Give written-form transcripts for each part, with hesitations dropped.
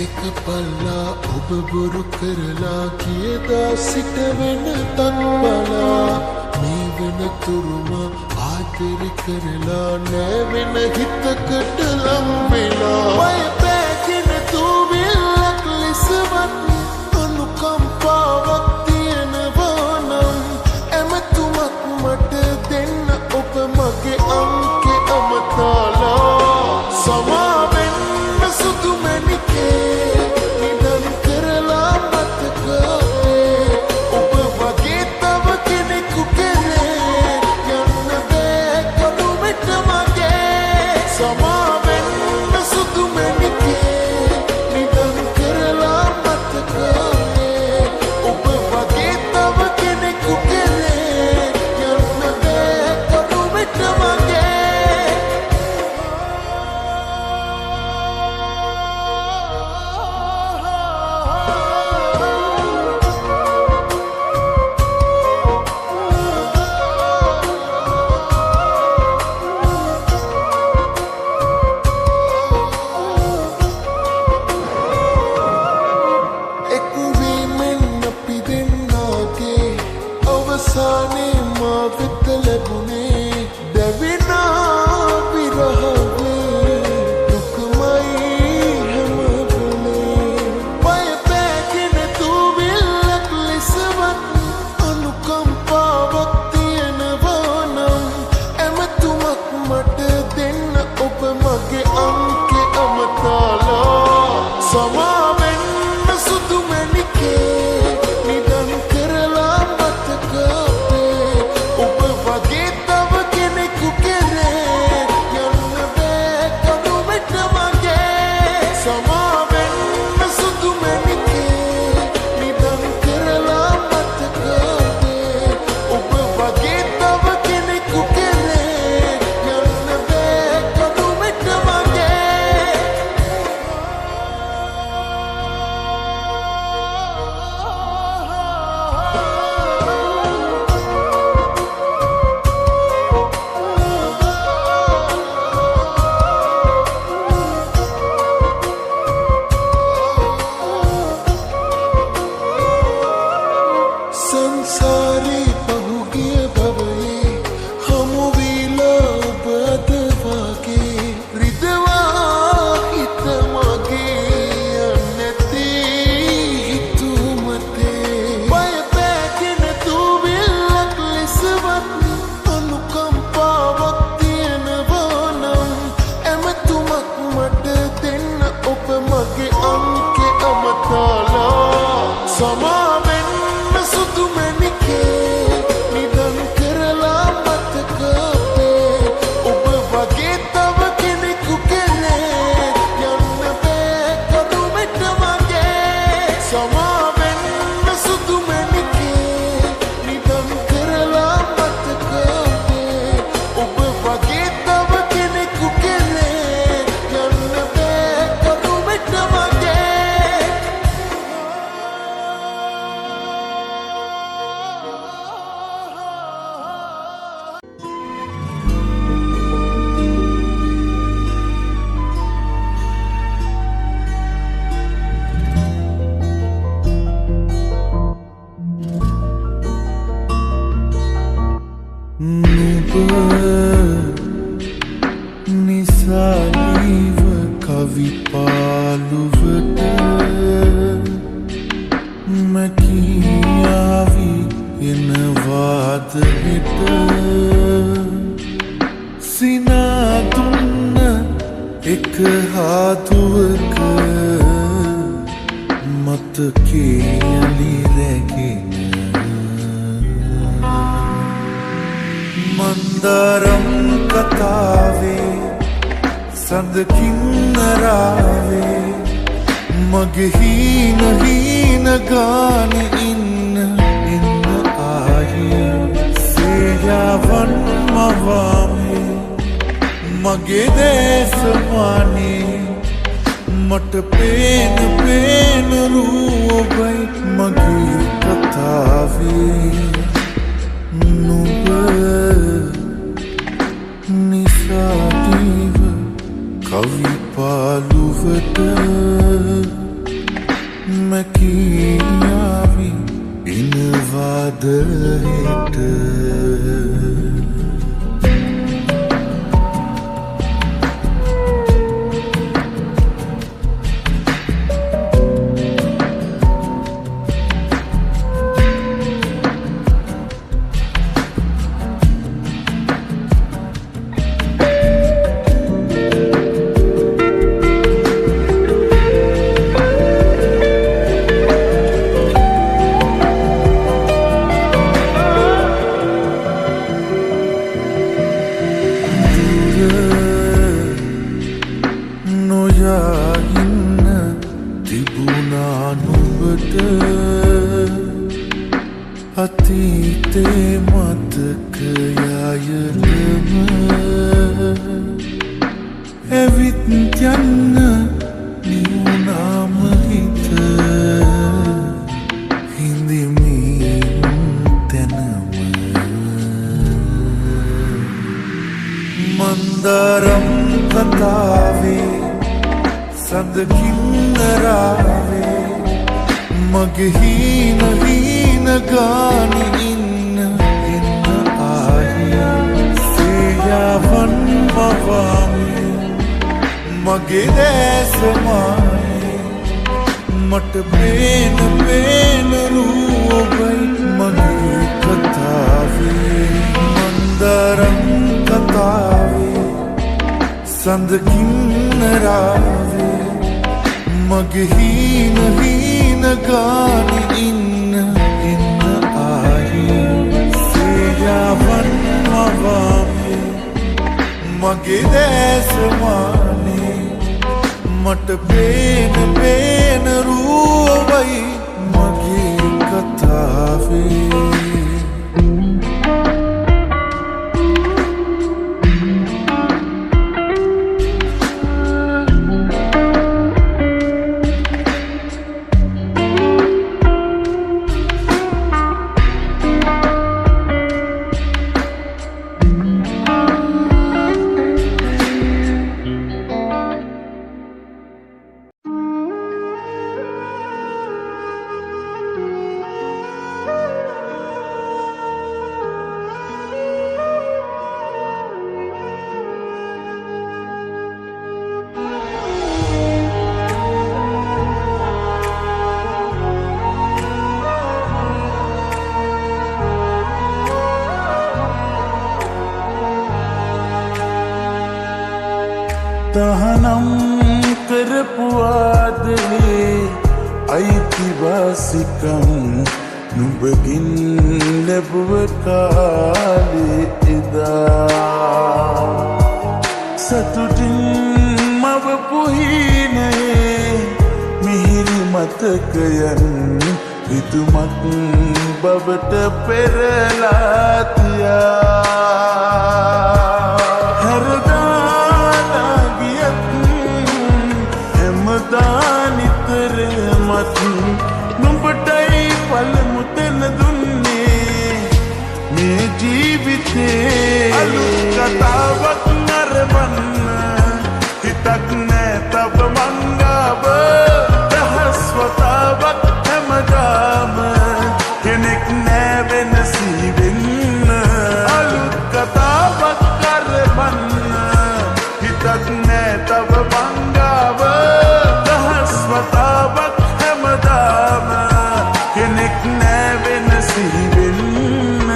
දෙක පල්ලා ඔබ බොරු කරලා කියදා සිට වෙන තත්බලා මේ වෙනතුරුම ආදර කරලා නැවෙන හිතකට ලම් වෙලා මය පැකින තුවිල්ලක් ලෙසවත් අනුකම්පාවක් තියෙනවා නම් ඇමතුමක් මට දෙන්න ඔබ මගේ අංකෙ අමතාලා සමාවෙන්න සුදු මැණිකේ නිදන් කරලා මතකේ ඔබ වගේ තව කෙනෙකු කෙරේ යන්න බෑ කඩුමෙට මගේ සමාවෙන්න සුදු මැණිකේ නිදන් කරලා මතකේ ඔබ වගේ තව කෙනෙකු කෙරේ යන්න බෑ කඩුමෙට මගේ අවසානේ මා වෙත ලැබුණේ දැවෙනා විරහවේ දුකමයි හැම වෙලේ මය පැකින තුවිල්ලක් ලෙසවත් අනුකම්පාවක් තියෙනවා නම් ඇමතුමක් මට දෙන්න ඔබ මගේ අංකෙ අමතාලා සමාවෙන්න සුදු මැණිකේ නිදන් කරලා ඔබ වගේ තව කෙනෙකු කෙරේ යන්න බෑ කඩුමෙට මගේ සමාවෙන්න සුදු මැණිකේ නිදන් කරලා මතකේ ඔබ වගේ තව කෙනෙකු කෙරේ යන්න බෑ කඩුමෙට මගේ සංසාරේ පහුගිය භවයේ හමු වීලා ඔබ අද වගේ රිදවා හිත මගේ නැති හිතුමතේ බය පැකින තුවිල්ලක් ලෙසවත් අනුකම්පාවක් තියෙනවා නම් ඇමතුමක් මට දෙන්න ඔබ මගේ අංකෙ අමතාලා සමාවෙන්න සුදු මැණිකේ නිදන් කරලා මතකේ ඔබ වගේ තව කෙනෙකු කෙරේ යන්න බෑ කඩුමෙට මගේ සමාවෙන්න සුදු මැණිකේ නිදන් කරලා මතකේ ඔබ වගේ තව කෙනෙකු කෙරේ යන්න බෑ කඩුමෙට මගේ නිසාලිව කවි පාලුවට මැකියාවි එනවාද හිට සිනාදුන්න එක හාතුවක මතකේ යලි රැගෙන මන්දරම් කතාවේ සඳකින් අරාවේ මගේ හීන ගානෙ ඉන්න ආය සේයාවන් මවාමේ මගේ දේශමානේ මට පේන රූපයි මගේ කතාවේ නුඹ නිසාදීව කවි පාලුවට मैं कियावी इन वाद हेठ අතීතේ මතකයයටම ඇවිත් යන්න නිවුනාම හිත හිඳිමින් තැනම මන්දාරම් කතාවේ සඳකින්නරාවේ මගේ හීන ගානි ඉන්න ආයේ සේයාවන් මවාමි මගේ දැසමානේ මට පේන රූපයි මගේ කතාවේ මන්දාරම් කතාවේ සඳකින්න රාවේ මගේ හීන ගානි ඉන්න සේයාවන් මවාමි මගේ දැසමානේ මට පේන රූපයි මගේ කතාවේ තහනම් කරපුවාදනේ අයිතිවාසිකම් නුඹගින් ලැබුව කාලේ එදා සතුටින් මවපු හීනේ මිහිරි මතකයන් රිතුමක් බවට පෙරලා තියා නුඹටයි පළමු තැන දුන්නේ මේ ජීවිතේ අලුත් කතාවක් නරඹන්න හිතක් නෑ තව මංගාව දහස් වතාවක් හැමදාම කෙනෙක් නෑ වෙනසී වෙන්න අලුත් කතාවක් නරඹන්න හිතක් නෑ තව මංගාව දහස් වතාවක් කෙනෙක් නෑ වෙනසී වෙන්න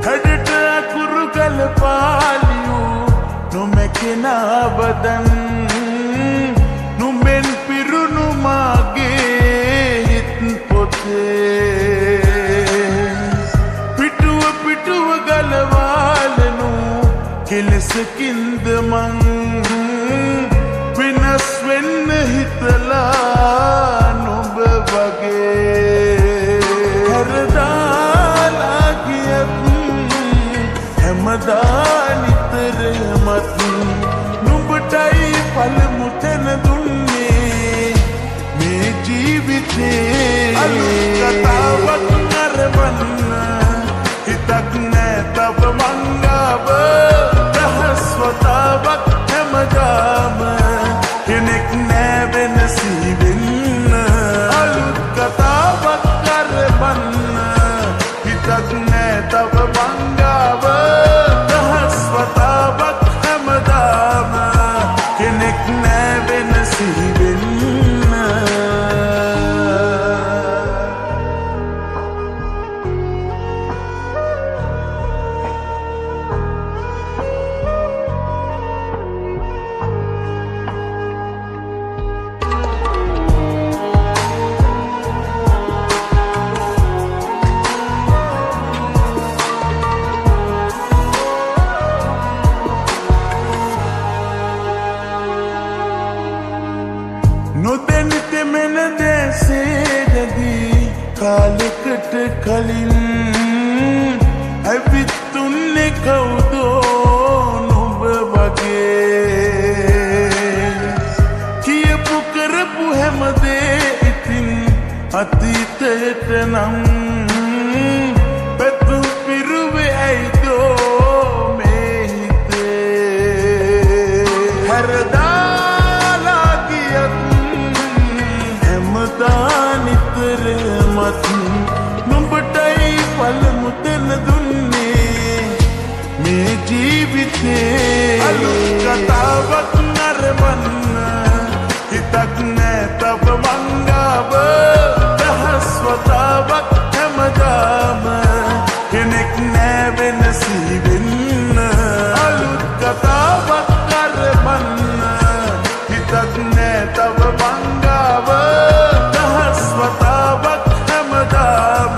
හැඩට අකුරු ගලපාලියූ නොමැකෙනා බදන් නුඹෙන් පිරුණු මාගේ හිත් පොතේ පිටුව ගලවාලනු කෙලෙසකින්ද මං වෙනස් වෙන්න හිතලා නුඹ වගේ හැරදාලා ගියත් හැමදා නිතරමත් නුඹටයි පළමු තැන ජීවිතේ අලුත් කතාවක් නරඹන්න හිතක් නෑ තව මංගාව දහස් වතාවක් හැමදාම කෙනෙක් නෑ වෙනසී වෙන්න අලුත් කතාවක් නරඹන්න හිතක් නෑ තව මංගාව දහස් වතාවක් හැමදාම කෙනෙක් නෑ වෙනසී වෙන්න නොදැනිත මෙන දැසේදදී කාලෙකට කලින් ඇවිත්තුන්නේ කවුදෝ නුඹ වගේ කියපු කරපු හැමදේ ඉතින් අතීතයට නම් පැතු පිරුවේ ඇයිදෝ මේ හිතේ හැරදාලා ගියත් නිතර මත් නුඹටයි පළමු තැන දුන්නේ මේ ජීවිතේ අලුත් කතාවක් නරඹන්න හිතක් නෑ තව මංගාව දහස් වතාවක් හැමදාම කෙනෙක් නෑ වෙනසී වෙන්න අලුත් කතාවක් නරඹන්න හිතක් නෑ තව මංගාව වතාවක් හැමදාම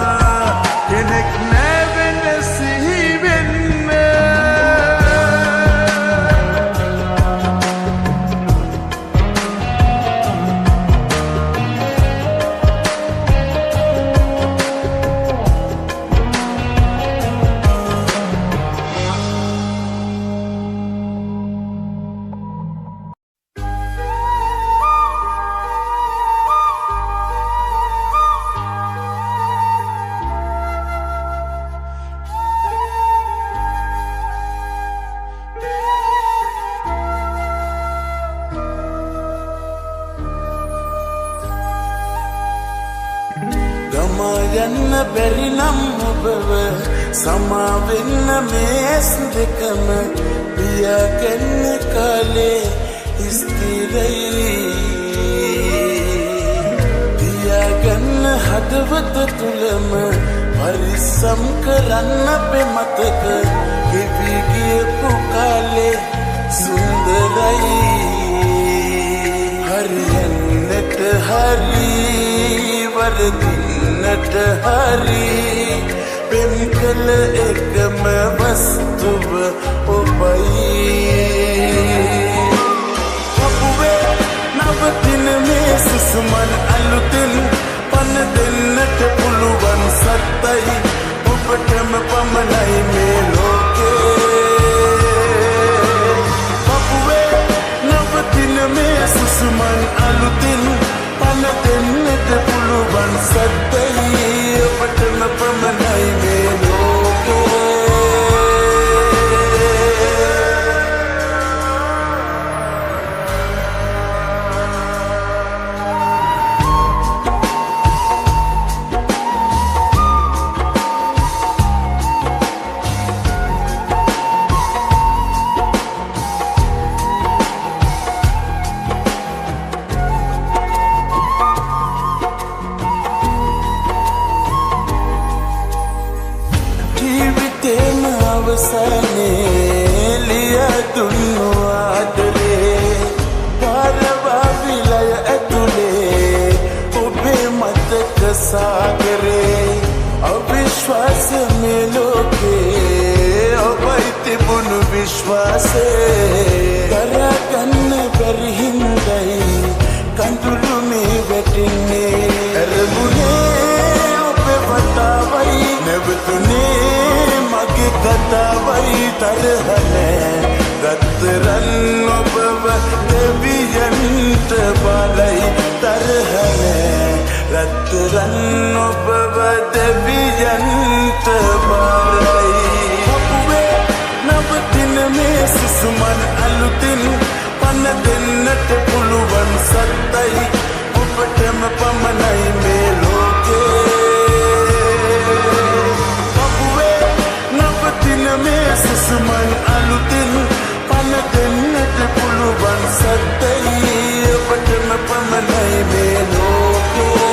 කෙනෙක් නෑ වෙනසී වෙන්න යන්න බැරි නම් ඔබව සමාවෙන්න මේස් දෙකම පියාගන්න කාලේ ස්ථිරයි පියාගන්න හදවත තුළම පරිස්සම් කරන්න අපේ මතක ගෙවි ගියපු කාලේ සුන්දරයි හරියන්නට හරි වරදින්නට හරි පෙම් කළ එකම වස්තුව ඔබයි අපුවේ නවතින මේ සුසුමන් අලුතෙන් පන දෙන්නට පුළුවන් සත්තයි ඔබටම පමණයි මේ ලෝකේ අපුවේ නවතින මේ සුසුමන් අලුතෙන් පන දෙන්නට පුළුවන් සත්තයි ඔබටම පමණයි මේ ලෝකේ सागरे अविश्वास में लोके अवैतिबुनु विश्वासे करगन्न बरहिंदई कंदुलु में बैठने अरबुने ओपे बतावई नेवतुने मगे कतावई तरहने गतरन ඔබව දෙවියන්ට බලයි තරහනේ රත්තරන් ඔබව දෙවියන්ට බාරයි අපුවේ නවතින මේ සුසුමන් අලුතින් පන දෙන්නට පුළුවන් සත්තයි ඔබටම පමණයි මේ ලෝකේ අපුවේ නවතින මේ සුසුමන් අලුතින් පන දෙන්නට පුළුවන් සත්තයි ඔබටම පමණයි මේ ලෝකේ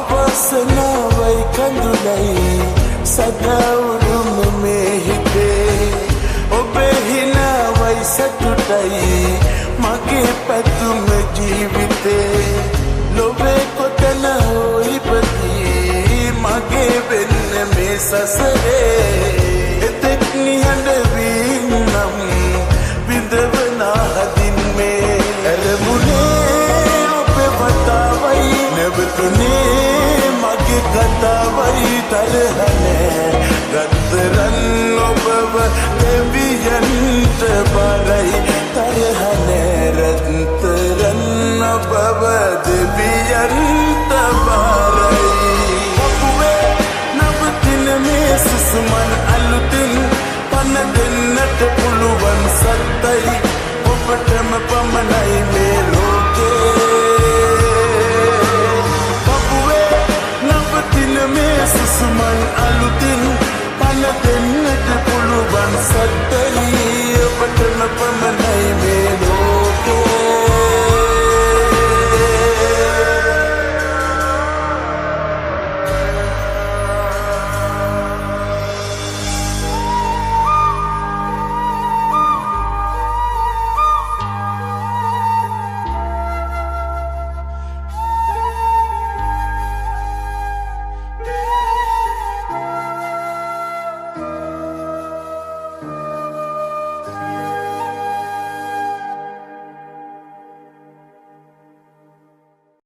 අවසනාවයි කඳුලයි සදාවුරුම මේ හිතේ ඔබේ හිනාවයි සතුටයි මගේ පැතුම ජීවිතේ ලොවේ කොතන හෝ ඉපදී මගේ වෙන්න මේ සසරේ එතෙක් නිහඬ වී නම් විඳවනා හදින් මේ ඇරමුණේ ඔබේ වතාවයි නැවතුනේ මගේ කතාවයි තරහනේ රත්තරන් ඔබව දෙවියන්ට බාරයි තරහනේ රත්තරන් ඔබව දෙවියන්ට